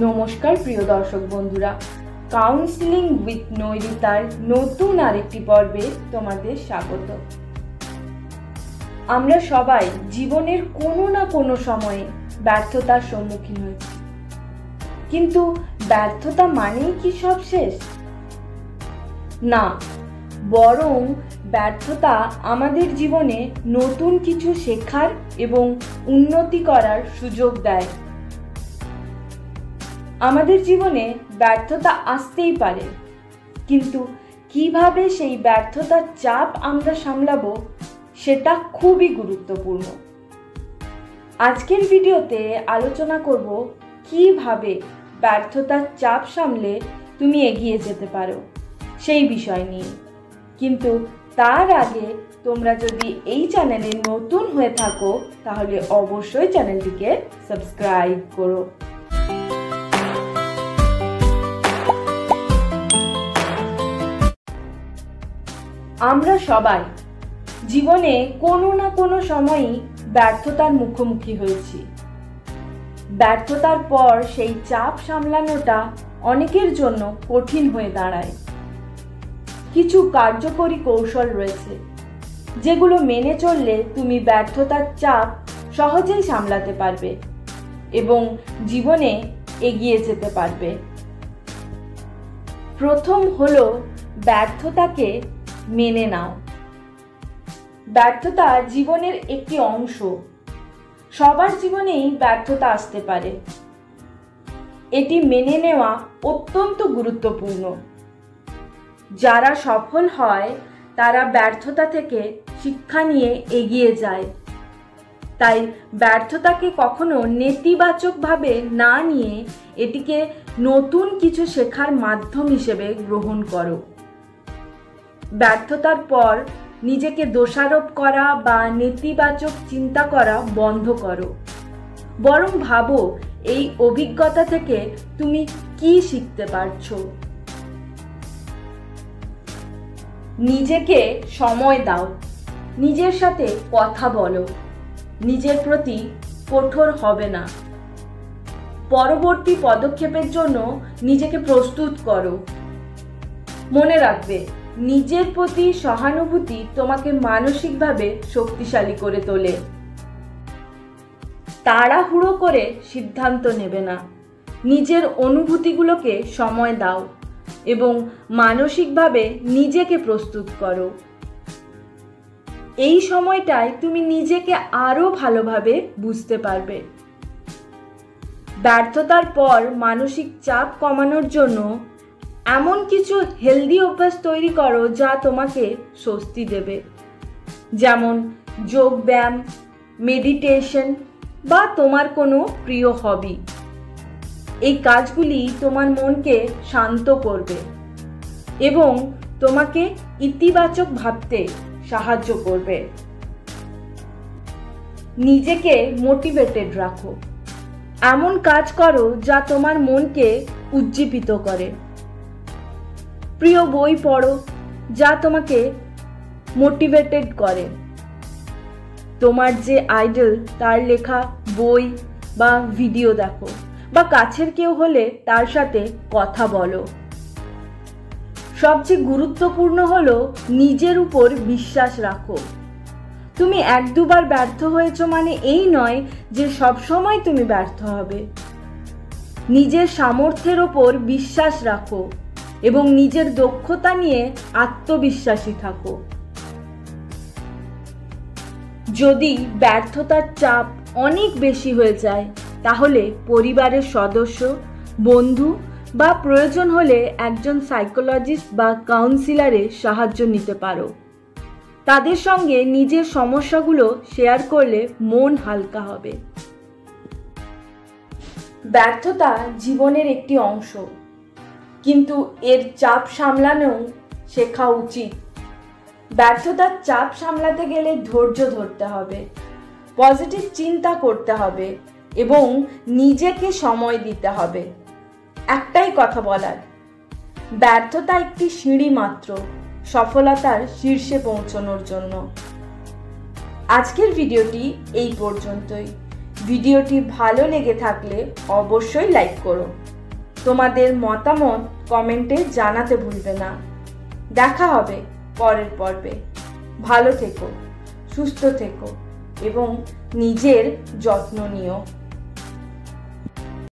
নমস্কার প্রিয় দর্শক বন্ধুরা, কাউন্সিলিং উইথ নৈরিতার নতুন আরেকটি পর্বে তোমাদের স্বাগত। আমরা সবাই জীবনের কোনো না কোনো সময়ে ব্যর্থতার সম্মুখীন হয়েছি, কিন্তু ব্যর্থতা মানেই কি সব শেষ? না, বরং ব্যর্থতা আমাদের জীবনে নতুন কিছু শেখার এবং উন্নতি করার সুযোগ দেয়। আমাদের জীবনে ব্যর্থতা আসতেই পারে, কিন্তু কিভাবে সেই ব্যর্থতার চাপ আমরা সামলাবো সেটা খুবই গুরুত্বপূর্ণ। আজকের ভিডিওতে আলোচনা করব কিভাবে ব্যর্থতার চাপ সামলে তুমি এগিয়ে যেতে পারো সেই বিষয় নিয়ে। কিন্তু তার আগে তোমরা যদি এই চ্যানেলে নতুন হয়ে থাকো তাহলে অবশ্যই চ্যানেলটিকে সাবস্ক্রাইব করো। আমরা সবাই জীবনে কোনো না কোনো সময়ই ব্যর্থতার মুখোমুখি হয়েছি। ব্যর্থতার পর সেই চাপ সামলানোটা অনেকের জন্য কঠিন হয়ে দাঁড়ায়। কিছু কার্যকরী কৌশল রয়েছে যেগুলো মেনে চললে তুমি ব্যর্থতার চাপ সহজেই সামলাতে পারবে এবং জীবনে এগিয়ে যেতে পারবে। প্রথম হলো ব্যর্থতাকে মেনে নাও। ব্যর্থতা জীবনের একটি অংশ। সবার জীবনেই ব্যর্থতা আসতে পারে। এটি মেনে নেওয়া অত্যন্ত গুরুত্বপূর্ণ। যারা সফল হয় তারা ব্যর্থতা থেকে শিক্ষা নিয়ে এগিয়ে যায়। তাই ব্যর্থতাকে কখনো নেতিবাচকভাবে না নিয়ে এটিকে নতুন কিছু শেখার মাধ্যম হিসেবে গ্রহণ করো। ব্যর্থতার পর নিজেকে দোষারোপ করা বা নেতিবাচক চিন্তা করা বন্ধ করো, বরং ভাবো এই অভিজ্ঞতা থেকে তুমি কি শিখতে পারছো। নিজেকে সময় দাও, নিজের সাথে কথা বলো, নিজের প্রতি কঠোর হবে না। পরবর্তী পদক্ষেপের জন্য নিজেকে প্রস্তুত করো। মনে রাখবে, নিজের প্রতি সহানুভূতি তোমাকে মানসিকভাবে শক্তিশালী করে তোলে। তাড়াহুড়ো করে সিদ্ধান্ত নেবে না। নিজের অনুভূতিগুলোকে সময় দাও এবং মানসিকভাবে নিজেকে প্রস্তুত করো। এই সময়টায় তুমি নিজেকে আরো ভালোভাবে বুঝতে পারবে। ব্যর্থতার পর মানসিক চাপ কমানোর জন্য এমন কিছু হেলদি অভ্যাস তৈরি করো যা তোমাকে স্বস্তি দেবে, যেমন যোগব্যায়াম, মেডিটেশন বা তোমার কোনো প্রিয় হবি। এই কাজগুলি তোমার মনকে শান্ত করবে এবং তোমাকে ইতিবাচক ভাবতে সাহায্য করবে। নিজেকে মোটিভেটেড রাখো। এমন কাজ করো যা তোমার মনকে উজ্জীবিত করে। প্রিয় বই পড়ো যা তোমাকে মোটিভেটেড করে। তোমার যে আইডল তার লেখা বই বা ভিডিও দেখো, বা কাছের কেউ হলে তার সাথে কথা বলো। সবচেয়ে গুরুত্বপূর্ণ হলো নিজের উপর বিশ্বাস রাখো। তুমি এক দুবার ব্যর্থ হয়েছো মানে এই নয় যে সব সময় তুমি ব্যর্থ হবে। নিজের সামর্থ্যের ওপর বিশ্বাস রাখো এবং নিজের দক্ষতা নিয়ে আত্মবিশ্বাসী থাকো। যদি ব্যর্থতার চাপ অনেক বেশি হয়ে যায় তাহলে পরিবারের সদস্য, বন্ধু বা প্রয়োজন হলে একজন সাইকোলজিস্ট বা কাউন্সিলরের সাহায্য নিতে পারো। তাদের সঙ্গে নিজের সমস্যাগুলো শেয়ার করলে মন হালকা হবে। ব্যর্থতা জীবনের একটি অংশ, কিন্তু এর চাপ সামলানো শেখা উচিত। ব্যর্থতার চাপ সামলাতে গেলে ধৈর্য ধরতে হবে, পজিটিভ চিন্তা করতে হবে এবং নিজেকে সময় দিতে হবে। একটাই কথা বলার, ব্যর্থতা একটি সিঁড়ি মাত্র সফলতার শীর্ষে পৌঁছানোর জন্য। আজকের ভিডিওটি এই পর্যন্তই। ভিডিওটি ভালো লেগে থাকলে অবশ্যই লাইক করো। তোমাদের মতামত কমেন্টে জানাতে ভুলবে না। দেখা হবে পরের পর্বে। ভালো থেকো, সুস্থ থেকো এবং নিজের যত্ন নিও।